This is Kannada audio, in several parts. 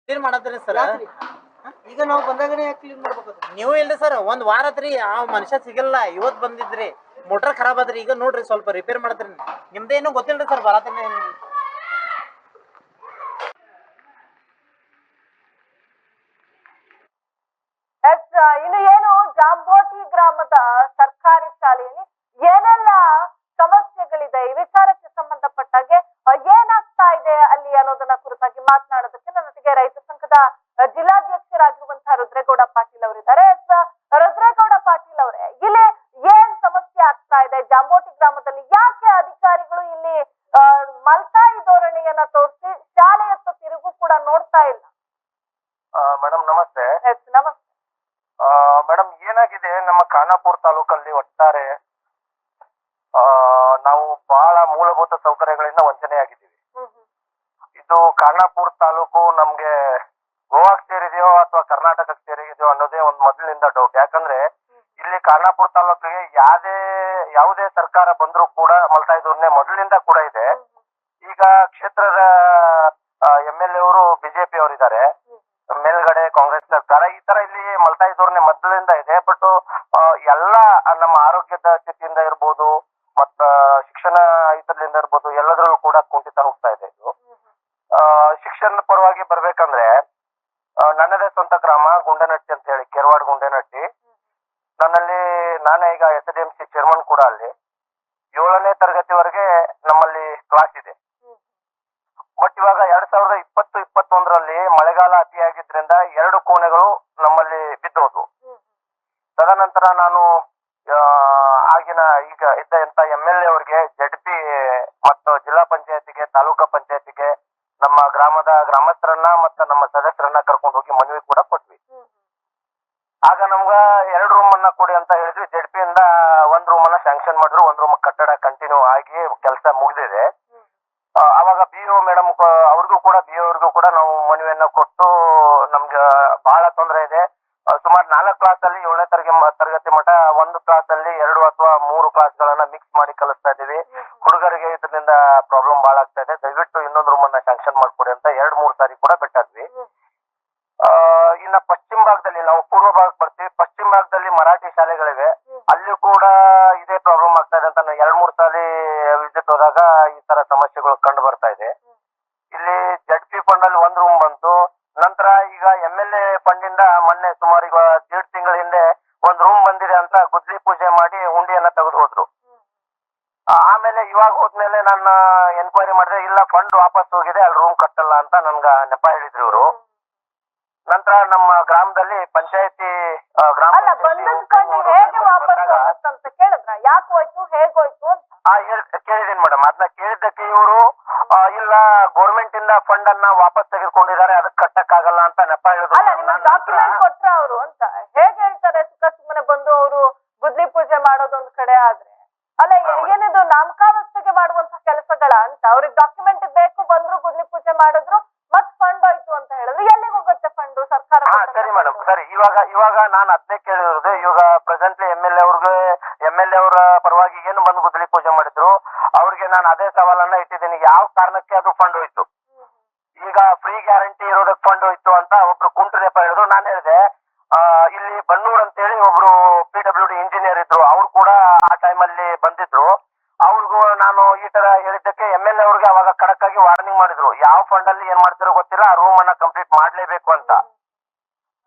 Clean ಮಾಡತ್ರಿ sir. ಈಗ ನಾವು ಬಂದಾಗನೇ ಯಾಕೆ ಕ್ಲೀನ್ ಮಾಡ್ಬೇಕು? ನೀವು ಇಲ್ರಿ ಸರ್, ಒಂದ್ ವಾರ ಆತ್ರಿ ಆ ಮನುಷ್ಯ ಸಿಗಲ್ಲ. ಇವತ್ ಬಂದಿದ್ರಿ, ಮೋಟರ್ ಖರಾಬ್ ಆದ್ರಿ. ಈಗ ನೋಡ್ರಿ ಸ್ವಲ್ಪ ರಿಪೇರ್ ಮಾಡತ್ರಿ. ನಿಮ್ದೇನು ಗೊತ್ತಿಲ್ರಿ ಸರ್, ಬರತ್ತೀನಿ. ಇನ್ನು ಏನು ಜಾಂಬೋಟಿ ಗ್ರಾಮದ ಸರ್ಕಾರಿ ಶಾಲೆಯಲ್ಲಿ ಏನೆಲ್ಲ ಸಮಸ್ಯೆಗಳಿದೆ, ಈ ವಿಚಾರಕ್ಕೆ ಸಂಬಂಧಪಟ್ಟಾಗೆ ಏನಾಗ್ತಾ ಇದೆ ಅಲ್ಲಿ ಅನ್ನೋದನ್ನ ಕುರಿತಾಗಿ ಮಾತನಾಡೋದಕ್ಕೆ ನನ್ನೊಟ್ಟಿಗೆ ರೈತ ಸಂಘದ ಜಿಲ್ಲಾಧ್ಯಕ್ಷರಾಗಿರುವಂತಹ ರುದ್ರೇಗೌಡ ಪಾಟೀಲ್ ಅವರಿದ್ದಾರೆ. ರುದ್ರೇಗೌಡ ಪಾಟೀಲ್ ಅವರೇ, ಇಲ್ಲಿ ಏನ್ ಸಮಸ್ಯೆ ಆಗ್ತಾ ಇದೆ ಜಾಂಬೋಟಿ ಗ್ರಾಮದಲ್ಲಿ? ಯಾಕೆ ಅಧಿಕಾರಿಗಳು ಇಲ್ಲಿ ಮಲ್ತಾಯಿ ಧೋರಣೆಯನ್ನ ತೋರಿಸಿ ಶಾಲೆಯತ್ತ ತಿರುಗು ಕೂಡ ನೋಡ್ತಾ ಇಲ್ಲ? ಮೇಡಮ್ ನಮಸ್ತೆ. ನಮಸ್ತೆ ಮೇಡಮ್, ಏನಾಗಿದೆ ನಮ್ಮ ಖಾನಾಪುರ ತಾಲೂಕಲ್ಲಿ ಒಟ್ಟಾರೆ ನಾವು ಬಹಳ ಮೂಲಭೂತ ಸೌಕರ್ಯಗಳಿಂದ ವಂಚನೆಯಾಗಿದ್ದೀವಿ. ಇದು ಖಾನಾಪುರ ತಾಲೂಕು ನಮ್ಗೆ ಗೋವಾಕ್ಕೆ ಸೇರಿದೆಯೋ ಅಥವಾ ಕರ್ನಾಟಕಕ್ಕೆ ಸೇರಿದೆಯೋ ಅನ್ನೋದೇ ಒಂದು ಮೊದಲಿನಿಂದ ಡೌಟ್. ಯಾಕಂದ್ರೆ ಇಲ್ಲಿ ಖಾನಾಪುರ ತಾಲೂಕಿಗೆ ಯಾವುದೇ ಸರ್ಕಾರ ಬಂದರೂ ಕೂಡ ಮಲ್ತಾಯಿ ಧೋರಣೆ ಮೊದಲಿನಿಂದ ಕೂಡ ಇದೆ. ಈಗ ಕ್ಷೇತ್ರದ MLA ಅವರು ಬಿಜೆಪಿ ಅವರಿದ್ದಾರೆ, ಮೇಲ್ಗಡೆ ಕಾಂಗ್ರೆಸ್ ಸರ್ಕಾರ. ಈ ತರ ಇಲ್ಲಿ ಮಲ್ತಾಯಿ ಧೋರಣೆ ಮೊದಲಿಂದ ಇದೆ. ಬಟ್ ಎಲ್ಲ ನಮ್ಮ ಆರೋಗ್ಯದ ಸ್ಥಿತಿಯಿಂದ ಇರ್ಬೋದು, ಮತ್ತ ಶಿಕ್ಷಣ ಇದರಿಂದ ಇರ್ಬೋದು, ಎಲ್ಲದರಲ್ಲೂ ಕೂಡ ಕುಂಠಿತ ಹೋಗ್ತಾ ಇದೆ. ಇದು ಶಿಕ್ಷಣದ ಪರವಾಗಿ ಬರ್ಬೇಕಂದ್ರೆ ನನ್ನದೇ ಸ್ವಂತ ಗ್ರಾಮ ಗುಂಡನಟ್ಟಿ ಅಂತ ಹೇಳಿ, ಕೆರವಾಡ ಗುಂಡನಟ್ಟಿ. ನಾನೇ ಈಗ SDMC ಚೇರ್ಮನ್ ಕೂಡ. ಅಲ್ಲಿ 7ನೇ ತರಗತಿವರೆಗೆ ನಮ್ಮಲ್ಲಿ ಕ್ಲಾಸ್ ಇದೆ. ಬಟ್ ಇವಾಗ 2020-21ರಲ್ಲಿ ಮಳೆಗಾಲ ಅತಿಯಾಗಿದ್ರಿಂದ 2 ಕೋಣೆಗಳು ನಮ್ಮಲ್ಲಿ ಬಿದ್ದೋದು. ತದನಂತರ ನಾನು ಈಗ ಇದ್ದಂತ MLA ಅವರಿಗೆ, ZP ಮತ್ತು ಜಿಲ್ಲಾ ಪಂಚಾಯತಿಗೆ, ತಾಲೂಕಾ ಪಂಚಾಯತಿಗೆ ನಮ್ಮ ಗ್ರಾಮದ ಗ್ರಾಮಸ್ಥರನ್ನ ಮತ್ತು ನಮ್ಮ ಸದಸ್ಯರನ್ನ ಕರ್ಕೊಂಡು ಹೋಗಿ ಮನವಿ ಕೂಡ ಕೊಟ್ವಿ. ಆಗ ನಮ್ಗ 2 ರೂಮ್ ಅನ್ನ ಕೊಡಿ ಅಂತ ಹೇಳಿದ್ವಿ. ZP ಇಂದ 1 ರೂಮ್ ಅನ್ನ ಸ್ಯಾಂಕ್ಷನ್ ಮಾಡಿದ್ರು. 1 ರೂಮ್ ಕಟ್ಟಡ ಕಂಟಿನ್ಯೂ ಆಗಿ ಕೆಲಸ ಮುಗಿದಿದೆ. ಅವಾಗ BO ಮೇಡಮ್ ಅವ್ರಿಗೂ ಕೂಡ ನಾವು ಮನವಿಯನ್ನ ಕೊಟ್ಟು ನಮ್ಗೆ ಬಹಳ ತೊಂದರೆ ಇದೆ. ಸುಮಾರು 4 ಕ್ಲಾಸಲ್ಲಿ 7ನೇ ತರಗತಿ ಮಟ್ಟ ಒಂದು ಕ್ಲಾಸಲ್ಲಿ 2 ಅಥವಾ 3 ಕ್ಲಾಸ್ಗಳನ್ನ ಮಿಕ್ಸ್ ಮಾಡಿ ಕಲಿಸ್ತಾ ಇದೀವಿ. ಹುಡುಗರಿಗೆ ಇದರಿಂದ ಪ್ರಾಬ್ಲಮ್ ಬಹಳ ಆಗ್ತಾ ಇದೆ. ದಯವಿಟ್ಟು ಇನ್ನೊಂದು ರೂಮ್ ಅನ್ನ ಸ್ಯಾಂಕ್ಷನ್ ಮಾಡ್ಕೊಡಿ ಅಂತ 2-3 ಸಾರಿ ಕೂಡ ಬಿಟ್ಟಿದ್ವಿ. ಇನ್ನ ಪಶ್ಚಿಮ ಭಾಗದಲ್ಲಿ, ನಾವು ಪೂರ್ವ ಭಾಗಕ್ಕೆ ಬರ್ತೀವಿ, ಪಶ್ಚಿಮ ಭಾಗದಲ್ಲಿ ಮರಾಠಿ ಶಾಲೆಗಳಿವೆ. ಅಲ್ಲಿ ಕೂಡ ಇದೇ ಪ್ರಾಬ್ಲಮ್ ಆಗ್ತಾ ಇದೆ ಅಂತ 2-3 ಸಾರಿ ವಿಸಿಟ್ ಹೋದಾಗ ಈ ತರ ಸಮಸ್ಯೆಗಳು ಕಂಡು ಬರ್ತಾ ಇದೆ. ಇಲ್ಲಿ ZP ಫಂಡ್ ಅಲ್ಲಿ 1 ರೂಮ್ ಬಂತು. ನಂತರ ಈಗ MLA ಫಂಡ್ ಇಂದ ಮೊನ್ನೆ ಸುಮಾರು ಈಗ 1.5 ತಿಂಗಳ ಹಿಂದೆ 1 ರೂಮ್ ಬಂದಿದೆ ಅಂತ ಗುದ್ಲಿ ಪೂಜೆ ಮಾಡಿ ಹುಂಡಿಯನ್ನ ತೆಗೆದು ಹೋದ್ರು. ಆಮೇಲೆ ಇವಾಗ ಹೋದ್ಮೇಲೆ ನಾನು ಎನ್ಕ್ವೈರಿ ಮಾಡಿದೆ, ಇಲ್ಲ ಫಂಡ್ ವಾಪಸ್ ಹೋಗಿದೆ, ಅಲ್ಲಿ ರೂಮ್ ಕಟ್ಟಲ್ಲ ಅಂತ ನನ್ಗ ನೆಪ ಹೇಳಿದ್ರು ಇವರು. ನಂತರ ನಮ್ಮ ಗ್ರಾಮದಲ್ಲಿ ಪಂಚಾಯತಿ ಕೇಳಿದೀನಿ ಮೇಡಮ್. ಅದನ್ನ ಕೇಳಿದ್ದಕ್ಕೆ ಇವರು ಇಲ್ಲ ಗೌರ್ಮೆಂಟ್ ಇಂದ ಫಂಡ್ ಅನ್ನ ವಾಪಸ್ ತೆಗೆದುಕೊಂಡಿದ್ದಾರೆ, ಅದಕ್ಕೆ ಕಟ್ಟಕ್ಕಾಗಲ್ಲ ಅಂತ ನೆಪ ಹೇಳಿದ್ರು. ಡಾಕ್ಯುಮೆಂಟ್ ಕೊಟ್ರ ಅವರು ಅಂತ ಹೇಗೆ ಹೇಳ್ತಾರೆ? ಸುಮ್ಮನೆ ಬಂದು ಅವರು ಗುದ್ಲಿ ಪೂಜೆ ಮಾಡೋದೊಂದು ಕಡೆ ಆದ್ರೆ, ಅಲ್ಲ ಏನಿದು ನಾಮಕಾವಸ್ಥೆಗೆ ಮಾಡುವಂತ ಕೆಲಸಗಳ ಅಂತ? ಅವ್ರಿಗೆ ಡಾಕ್ಯುಮೆಂಟ್ ಬೇಕು, ಬಂದ್ರು ಗುದ್ಲಿ ಪೂಜೆ ಮಾಡಿದ್ರು, ಮತ್ ಫಂಡ್ ಹೋಯ್ತು ಅಂತ ಹೇಳಿದ್ರು. ಎಲ್ಲಿಗೆ ಹೋಗುತ್ತೆ ಫಂಡ್? ಸರ್ಕಾರ. ಸರಿ ಮೇಡಮ್, ಸರಿ. ಇವಾಗ ನಾನು ಅದನ್ನೇ ಕೇಳಿರೋದು. ಇವಾಗ ಪ್ರೆಸೆಂಟ್ಲಿ MLA ಅವರ ಪರವಾಗಿ ಏನು ಬಂದು ಗುದ್ಲಿ ಪೂಜೆ ಮಾಡಿದ್ರು, ಅವ್ರಿಗೆ ನಾನು ಅದೇ ಸವಾಲನ್ನ ಇಟ್ಟಿದ್ದೀನಿ. ಯಾವ ಕಾರಣಕ್ಕೆ ಅದು ಫಂಡ್ ಹೋಯ್ತು? ಈಗ ಫ್ರೀ ಗ್ಯಾರಂಟಿ ಇರೋದಕ್ಕೆ ಫಂಡ್ ಹೋಯ್ತು ಅಂತ ಒಬ್ರು ಕುಂಟು ನೆಪ ಹೇಳಿದ್ರು. ನಾನು ಹೇಳಿದೆ, ಇಲ್ಲಿ ಬನ್ನೂರ್ ಅಂತೇಳಿ ಒಬ್ರು PWD ಇಂಜಿನಿಯರ್ ಇದ್ರು, ಅವ್ರು ಕೂಡ ಆ ಟೈಮಲ್ಲಿ ಬಂದಿದ್ರು. ಅವ್ರಿಗೂ ನಾನು ಈ ತರ ಹೇಳಿದ್ದಕ್ಕೆ MLA ಅವ್ರಿಗೆ ಅವಾಗ ಖಡಕ್ ಆಗಿ ವಾರ್ನಿಂಗ್ ಮಾಡಿದ್ರು, ಯಾವ ಫಂಡ್ ಅಲ್ಲಿ ಏನ್ ಮಾಡ್ತಿರೋ ಗೊತ್ತಿಲ್ಲ, ಆ ರೂಮ್ ಅನ್ನ ಕಂಪ್ಲೀಟ್ ಮಾಡ್ಲೇಬೇಕು ಅಂತ.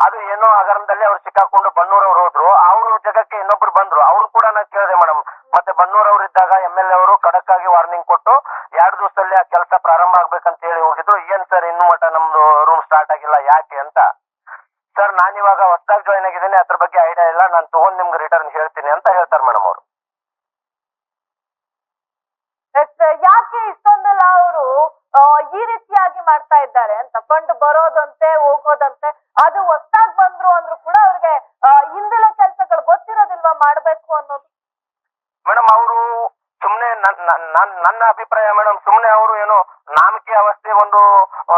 ಅದು ಏನೋ ಹಗರಣದಲ್ಲಿ ಅವ್ರು ಸಿಕ್ಕಾಕೊಂಡು ಬನ್ನೂರ್ ಅವ್ರು ಹೋದ್ರು. ಅವ್ರ ಜಗಕ್ಕೆ ಇನ್ನೊಬ್ರು ಬಂದ್ರು. ಅವ್ರು ಕೂಡ ನಾನು ಕೇಳಿದೆ ಮೇಡಮ್. ಮತ್ತೆ ಬನ್ನೂರ್ ಅವ್ರು ಇದ್ದಾಗ MLA ಅವರು ಖಡಕ್ ಆಗಿ ವಾರ್ನಿಂಗ್ ಕೊಟ್ಟು 2 ದಿವಸದಲ್ಲಿ ಆ ಕೆಲಸ ಪ್ರಾರಂಭ ಆಗ್ಬೇಕಂತ ಹೇಳಿ ಹೋಗಿದ್ರು. ಏನ್ ಸರ್ ಇನ್ನು ಮಟ್ಟ ನಮ್ದು ರೂಮ್ ಸ್ಟಾರ್ಟ್ ಆಗಿಲ್ಲ, ಯಾಕೆ ಅಂತ. ಸರ್ ನಾನಿವಾಗ ಹೊಸದಾಗಿ ಜಾಯ್ನ್ ಆಗಿದ್ದೀನಿ, ಅದ್ರ ಬಗ್ಗೆ ಐಡಿಯಾ ಇಲ್ಲ, ನಾನು ತಗೊಂಡ್ ನಿಮ್ಗೆ ರಿಟರ್ನ್ ಹೇಳ್ತೀನಿ ಅಂತ ಹೇಳ್ತಾರೆ ಮೇಡಮ್ ಅವರು. ಯಾಕೆ ಇಷ್ಟೊಂದೆಲ್ಲ ಅವರು ಈ ರೀತಿಯಾಗಿ ಮಾಡ್ತಾ ಇದ್ದಾರೆ ಅಂತ? ಫಂಡ್ ಬರೋದಂತೆ ಹೋಗೋದಂತೆ, ಅದು ಹೊಸದಾಗಿ ಬಂದ್ರು ಅಂದ್ರೂ ಕೂಡ ಅವ್ರಿಗೆ ಹಿಂದಿನ ಕೆಲಸಗಳು ಗೊತ್ತಿರೋದಿಲ್ವಾ ಮಾಡ್ಬೇಕು ಅನ್ನೋದು? ಮೇಡಮ್ ಅವರು ಸುಮ್ನೆ ನನ್ನ ಅಭಿಪ್ರಾಯ ಮೇಡಮ್, ಸುಮ್ನೆ ಅವರು ಏನೋ ನಾಮಕೆ ಅವಸ್ಥೆ ಒಂದು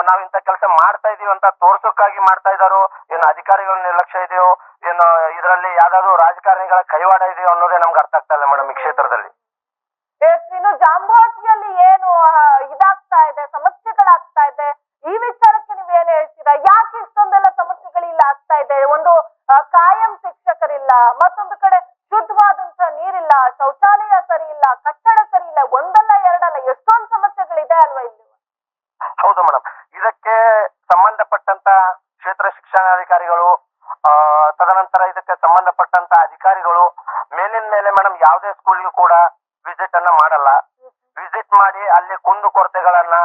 ನಾವಿಂತ ಕೆಲಸ ಮಾಡ್ತಾ ಇದೀವಿ ಅಂತ ತೋರ್ಸೋಕ್ಕಾಗಿ ಮಾಡ್ತಾ ಇದ್ದಾರೋ, ಏನು ಅಧಿಕಾರಿಗಳ ನಿರ್ಲಕ್ಷ್ಯ ಇದೆಯೋ, ಏನು ಇದರಲ್ಲಿ ಯಾವ್ದಾದ್ರು ರಾಜಕಾರಣಿಗಳ ಕೈವಾಡ ಇದೆಯೋ ಅನ್ನೋದೇ ನಮ್ಗೆ ಅರ್ಥ ಆಗ್ತಾ ಇಲ್ಲ ಮೇಡಮ್ ಈ ಕ್ಷೇತ್ರದಲ್ಲಿ. ಇನ್ನು ಜಾಂಬೋಟಿಯಲ್ಲಿ ಏನು ಇದಾಗ್ತಾ ಇದೆ, ಸಮಸ್ಯೆಗಳಾಗ್ತಾ ಇದೆ, ಈ ವಿಚಾರಕ್ಕೆ ನೀವ್ ಏನ್ ಹೇಳ್ತೀರಾ? ಮತ್ತೊಂದು ಕಡೆ ಶುದ್ಧವಾದಂತ ನೀರಿಲ್ಲ, ಶೌಚಾಲಯ ಸರಿ ಇಲ್ಲ, ಕಟ್ಟಡ ಸರಿ ಇಲ್ಲ, ಒಂದಲ್ಲ ಎರಡಲ್ಲ ಎಷ್ಟೊಂದು ಸಮಸ್ಯೆಗಳಿದೆ ಅಲ್ವಾ ಇಲ್ಲಿ? ಹೌದು ಮೇಡಮ್, ಇದಕ್ಕೆ ಸಂಬಂಧಪಟ್ಟಂತ ಕ್ಷೇತ್ರ ಶಿಕ್ಷಣಾಧಿಕಾರಿಗಳು ತದನಂತರ ಇದಕ್ಕೆ ಸಂಬಂಧಪಟ್ಟಂತ ಅಧಿಕಾರಿಗಳು ಮೇಲಿನ ಮೇಲೆ ಮೇಡಮ್ ಯಾವುದೇ ಸ್ಕೂಲ್ಗೂ ಕೂಡ ವಿಸಿಟ್ ಅನ್ನ ಮಾಡಲ್ಲ. ವಿಸಿಟ್ ಮಾಡಿ ಅಲ್ಲಿ ಕುಂದು ಕೊರತೆಗಳನ್ನ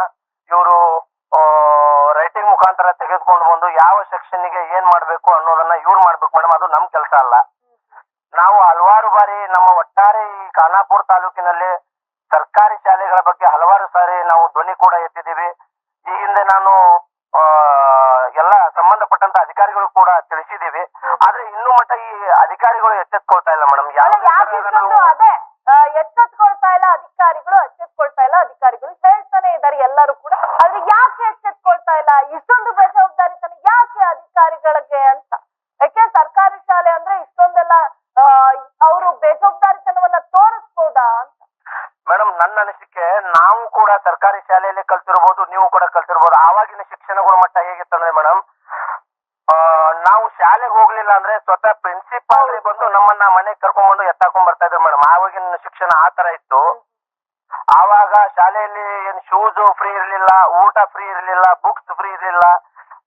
ಇವರು ರೈಟಿಂಗ್ ಮುಖಾಂತರ ತೆಗೆದುಕೊಂಡು ಬಂದು ಯಾವ ಸೆಕ್ಷನ್ಗೆ ಏನ್ ಮಾಡ್ಬೇಕು ಅನ್ನೋದನ್ನ ಇವ್ರು ಮಾಡ್ಬೇಕು ಮೇಡಮ್. ಅದು ನಮ್ ಕೆಲಸ ಅಲ್ಲ. ನಾವು ಹಲವಾರು ಬಾರಿ ನಮ್ಮ ಒಟ್ಟಾರೆ ಈ ಖಾನಾಪುರ ತಾಲೂಕಿನಲ್ಲಿ ಸರ್ಕಾರಿ ಶಾಲೆಗಳ ಬಗ್ಗೆ ಹಲವಾರು ಸಾರಿ ನಾವು ಧ್ವನಿ ಕೂಡ ಎತ್ತಿದ್ದೀವಿ. ಈ ಹಿಂದೆ ನಾನು ಎಲ್ಲ ಸಂಬಂಧಪಟ್ಟಂತ ಅಧಿಕಾರಿಗಳು ಕೂಡ ತಿಳಿಸಿದ್ದೀವಿ. ಆದ್ರೆ ಇನ್ನೂ ಮಟ್ಟ ಈ ಅಧಿಕಾರಿಗಳು ಎಚ್ಚೆತ್ಕೊಳ್ತಾ ಇಲ್ಲ ಮೇಡಮ್. ಅದೇ ಎಚ್ಚೆತ್ಕೊಳ್ತಾ ಇಲ್ಲ ಅಧಿಕಾರಿಗಳು, ಅಧಿಕಾರಿಗಳು ಹೇಳ್ತಾನೆ ಇದ್ದಾರೆ ಎಲ್ಲರೂ ಕೂಡ. ಆದ್ರೆ ಯಾಕೆ ಎಚ್ಚೆತ್ಕೊಳ್ತಾ ಇಲ್ಲ, ಇಷ್ಟೊಂದು ಬೇಜವಾಬ್ದಾರಿತನ ಯಾಕೆ ಅಧಿಕಾರಿಗಳಿಗೆ ಅಂತ? ಯಾಕೆ ಸರ್ಕಾರಿ ಶಾಲೆ ಅಂದ್ರೆ ಇಷ್ಟೊಂದೆಲ್ಲ ಅವರು ಬೇಜವಾಬ್ದಾರಿತನವನ್ನ ತೋರಿಸ್ಬೋದಾ ಅಂತ? ಮೇಡಮ್, ನನ್ನ ಅನಿಸಿಕೆ, ನಾವು ಕೂಡ ಸರ್ಕಾರಿ ಶಾಲೆಯಲ್ಲಿ ಕಲ್ತಿರ್ಬೋದು, ನೀವು ಕೂಡ ಕಲ್ತಿರ್ಬೋದು. ಆವಾಗಿನ ಶಿಕ್ಷಣ ಗುಣಮಟ್ಟ ಹೇಗಿತ್ತಂದ್ರೆ ಮೇಡಮ್, ನಾವು ಶಾಲೆಗೆ ಹೋಗ್ಲಿಲ್ಲ ಅಂದ್ರೆ ಸ್ವತಃ ಪ್ರಿನ್ಸಿಪಾಲ್ ಬಂದು ನಮ್ಮನ್ನ ಮನೆಗೆ ಕರ್ಕೊಂಡ್ಬಂದು ಎತ್ತಾಕೊಂಡ್ ಬರ್ತಾ ಇದ್ರು ಮೇಡಮ್. ಆವಾಗಿನ ಶಿಕ್ಷಣ ಆ ತರ ಇತ್ತು. ಆವಾಗ ಶಾಲೆಯಲ್ಲಿ ಏನ್ ಶೂಸ್ ಫ್ರೀ ಇರ್ಲಿಲ್ಲ, ಊಟ ಫ್ರೀ ಇರ್ಲಿಲ್ಲ, ಬುಕ್ಸ್ ಫ್ರೀ ಇರ್ಲಿಲ್ಲ.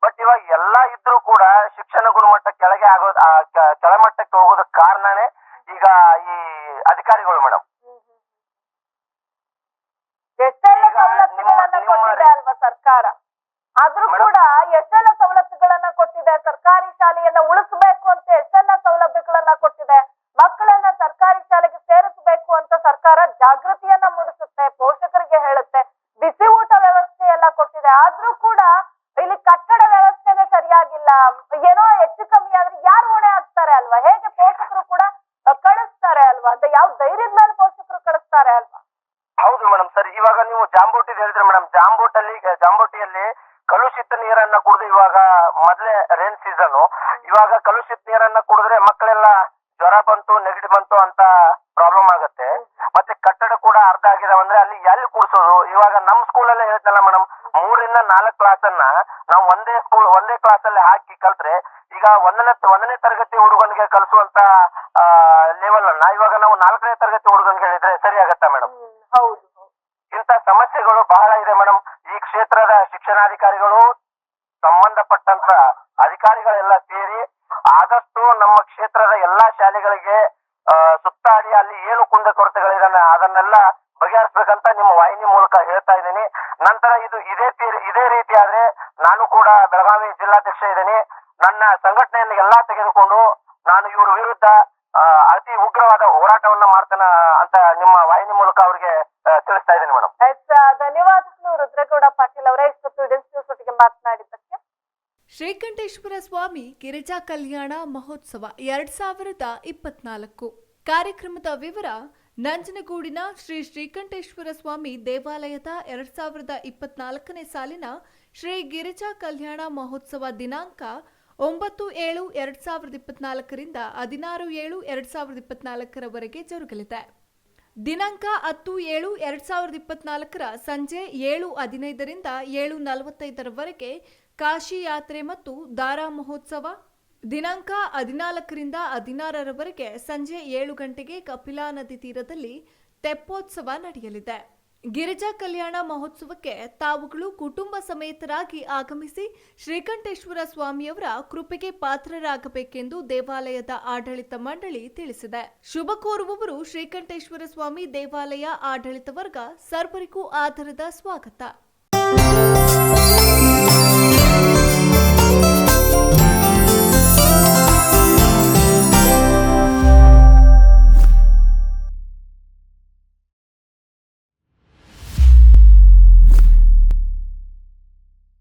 ಬಟ್ ಇವಾಗ ಎಲ್ಲಾ ಇದ್ರೂ ಕೂಡ ಶಿಕ್ಷಣ ಗುಣಮಟ್ಟ ಕೆಳಗೆ ಆಗೋದು, ಕೆಳಮಟ್ಟಕ್ಕೆ ಹೋಗೋದಕ್ಕೆ ಕಾರಣನೇ ಈಗ ಈ ಅಧಿಕಾರಿಗಳು ಮೇಡಮ್. ಎಷ್ಟೆಲ್ಲ ಸವಲತ್ತುಗಳನ್ನ ಕೊಟ್ಟಿದೆ ಅಲ್ವಾ ಸರ್ಕಾರ? ಆದ್ರೂ ಕೂಡ ಎಷ್ಟೆಲ್ಲ ಸವಲತ್ತುಗಳನ್ನ ಕೊಟ್ಟಿದೆ, ಸರ್ಕಾರಿ ಶಾಲೆಯನ್ನ ಉಳಿಸಬೇಕು ಅಂತ ಎಷ್ಟೆಲ್ಲ ಸೌಲಭ್ಯಗಳನ್ನ ಕೊಟ್ಟಿದೆ. ಮಕ್ಕಳನ್ನ ಸರ್ಕಾರಿ ಶಾಲೆಗೆ ಸೇರಿಸಬೇಕು ಅಂತ ಸರ್ಕಾರ ಜಾಗೃತಿಯನ್ನ ಮೂಡಿಸುತ್ತೆ, ಪೋಷಕರಿಗೆ ಹೇಳುತ್ತೆ, ಬಿಸಿ ಊಟ ವ್ಯವಸ್ಥೆ ಎಲ್ಲ ಕೊಟ್ಟಿದೆ. ಆದ್ರೂ ಕೂಡ ಇಲ್ಲಿ ಕಟ್ಟಡ ವ್ಯವಸ್ಥೆನೇ ಸರಿಯಾಗಿಲ್ಲ. ಏನೋ ಹೆಚ್ಚು ಕಮ್ಮಿ ಆದ್ರೆ ಯಾರು ಹೊಣೆ ಆಗ್ತಾರೆ ಅಲ್ವಾ? ಹೇಗೆ ಪೋಷಕರು ಕೂಡ ಕಳಿಸ್ತಾರೆ ಅಲ್ವಾ? ಅಂತ ಯಾವ ಧೈರ್ಯದ ಮೇಲೆ ಪೋಷಕರು ಕಳಿಸ್ತಾರೆ ಅಲ್ವಾ? ಹೌದು ಮೇಡಮ್. ಸರಿ, ಇವಾಗ ನೀವು ಜಾಂಬೋಟಿದ್ ಹೇಳಿದ್ರೆ ಮೇಡಮ್, ಜಾಂಬೋಟಿಯಲ್ಲಿ ಕಲುಷಿತ ನೀರನ್ನ ಕುಡಿದು, ಇವಾಗ ಮೊದ್ಲೇ ರೇನ್ ಸೀಸನ್, ಇವಾಗ ಕಲುಷಿತ ನೀರನ್ನ ಕುಡಿದ್ರೆ ಮಕ್ಕಳೆಲ್ಲ ಜ್ವರ ಬಂತು, ನೆಗಡಿ ಬಂತು ಅಂತ ಪ್ರಾಬ್ಲಮ್ ಆಗುತ್ತೆ. ಮತ್ತೆ ಕಟ್ಟಡ ಕೂಡ ಅರ್ಧ ಆಗಿದಾವಂದ್ರೆ ಅಲ್ಲಿ ಎಲ್ಲಿ ಕೂಡ್ಸೋದು? ಇವಾಗ ನಮ್ ಸ್ಕೂಲಲ್ಲೇ ಹೇಳ್ತಲ್ಲ ಮೇಡಮ್, 3 ರಿಂದ 4 ಕ್ಲಾಸನ್ನ ನಾವು ಒಂದೇ ಕ್ಲಾಸಲ್ಲಿ ಹಾಕಿ ಕಲ್ತ್ರೆ ಈಗ ಒಂದನೇ ತರಗತಿ ಹುಡುಗನಿಗೆ ಕಲಿಸುವಂತ ಲೆವೆಲ್ ಅನ್ನ ಇವಾಗ ನಾವು 4ನೇ ತರಗತಿ ಹುಡುಗನಿಗೆ ಹೇಳಿದ್ರೆ ಸರಿ ಆಗತ್ತಾ ಮೇಡಮ್? ಹೌದು. ಇಂಥ ಸಮಸ್ಯೆಗಳು ಬಹಳ ಇದೆ ಮೇಡಮ್. ಈ ಕ್ಷೇತ್ರದ ಶಿಕ್ಷಣಾಧಿಕಾರಿಗಳು, ಸಂಬಂಧಪಟ್ಟಂತ ಅಧಿಕಾರಿಗಳೆಲ್ಲ ಸೇರಿ ಆದಷ್ಟು ನಮ್ಮ ಕ್ಷೇತ್ರದ ಎಲ್ಲಾ ಶಾಲೆಗಳಿಗೆ ಸುತ್ತಾಡಿ ಅಲ್ಲಿ ಏನು ಕುಂದ ಕೊರತೆಗಳಿದಾನೆ ಅದನ್ನೆಲ್ಲ ಬಗೆಹರಿಸಬೇಕಂತ ನಿಮ್ಮ ವಾಹಿನಿ ಮೂಲಕ ಹೇಳ್ತಾ ಇದ್ದೀನಿ. ನಂತರ ಇದೇ ರೀತಿ ಆದ್ರೆ ನಾನು ಕೂಡ ಬೆಳಗಾವಿ ಜಿಲ್ಲಾಧ್ಯಕ್ಷ ಇದ್ದೀನಿ. ನನ್ನ ಸಂಘಟನೆಯನ್ನು ಎಲ್ಲಾ ತೆಗೆದುಕೊಂಡು ನಾನು ಇವ್ರ ವಿರುದ್ಧ ಅತಿ ಉಗ್ರವಾದ ಹೋರಾಟವನ್ನ ಮಾಡ್ತೇನೆ ಅಂತ ನಿಮ್ಮ ವಾಹಿನಿ ಮೂಲಕ ಅವರಿಗೆ ತಿಳಿಸ್ತಾ ಇದ್ದೀನಿ ಮೇಡಮ್. ಧನ್ಯವಾದಗಳು ರುದ್ರೇಗೌಡ ಪಾಟೀಲ್ ಅವರೇ, ಇಷ್ಟೊತ್ತು ನ್ಯೂಸ್ ಜೊತೆಗೆ ಮಾತನಾಡಿದ್ದಕ್ಕೆ. ಶ್ರೀಕಂಠೇಶ್ವರ ಸ್ವಾಮಿ ಗಿರಿಜಾ ಕಲ್ಯಾಣ ಮಹೋತ್ಸವ 2024 ಕಾರ್ಯಕ್ರಮದ ವಿವರ. ನಂಜನಗೂಡಿನ ಶ್ರೀ ಶ್ರೀಕಂಠೇಶ್ವರ ಸ್ವಾಮಿ ದೇವಾಲಯದ 2024ನೇ ಸಾಲಿನ ಶ್ರೀ ಗಿರಿಜಾ ಕಲ್ಯಾಣ ಮಹೋತ್ಸವ ದಿನಾಂಕ 9/7/2024 ರಿಂದ 16/7/2024 ಜರುಗಲಿದೆ. ದಿನಾಂಕ 10/7/2024 ಸಂಜೆ 7:15 ರಿಂದ 7:45 ಕಾಶಿ ಯಾತ್ರೆ ಮತ್ತು ದಾರಾ ಮಹೋತ್ಸವ. ದಿನಾಂಕ 14 ರಿಂದ 16 ಸಂಜೆ 7 ಗಂಟೆಗೆ ಕಪಿಲಾ ನದಿ ತೀರದಲ್ಲಿ ತೆಪ್ಪೋತ್ಸವ ನಡೆಯಲಿದೆ. ಗಿರಿಜಾ ಕಲ್ಯಾಣ ಮಹೋತ್ಸವಕ್ಕೆ ತಾವುಗಳು ಕುಟುಂಬ ಸಮೇತರಾಗಿ ಆಗಮಿಸಿ ಶ್ರೀಕಂಠೇಶ್ವರ ಸ್ವಾಮಿಯವರ ಕೃಪೆಗೆ ಪಾತ್ರರಾಗಬೇಕೆಂದು ದೇವಾಲಯದ ಆಡಳಿತ ಮಂಡಳಿ ತಿಳಿಸಿದೆ. ಶುಭ ಕೋರುವವರು ಶ್ರೀಕಂಠೇಶ್ವರ ಸ್ವಾಮಿ ದೇವಾಲಯ ಆಡಳಿತ ವರ್ಗ ಸರ್ವರಿಗೂ ಆಧಾರದ ಸ್ವಾಗತ.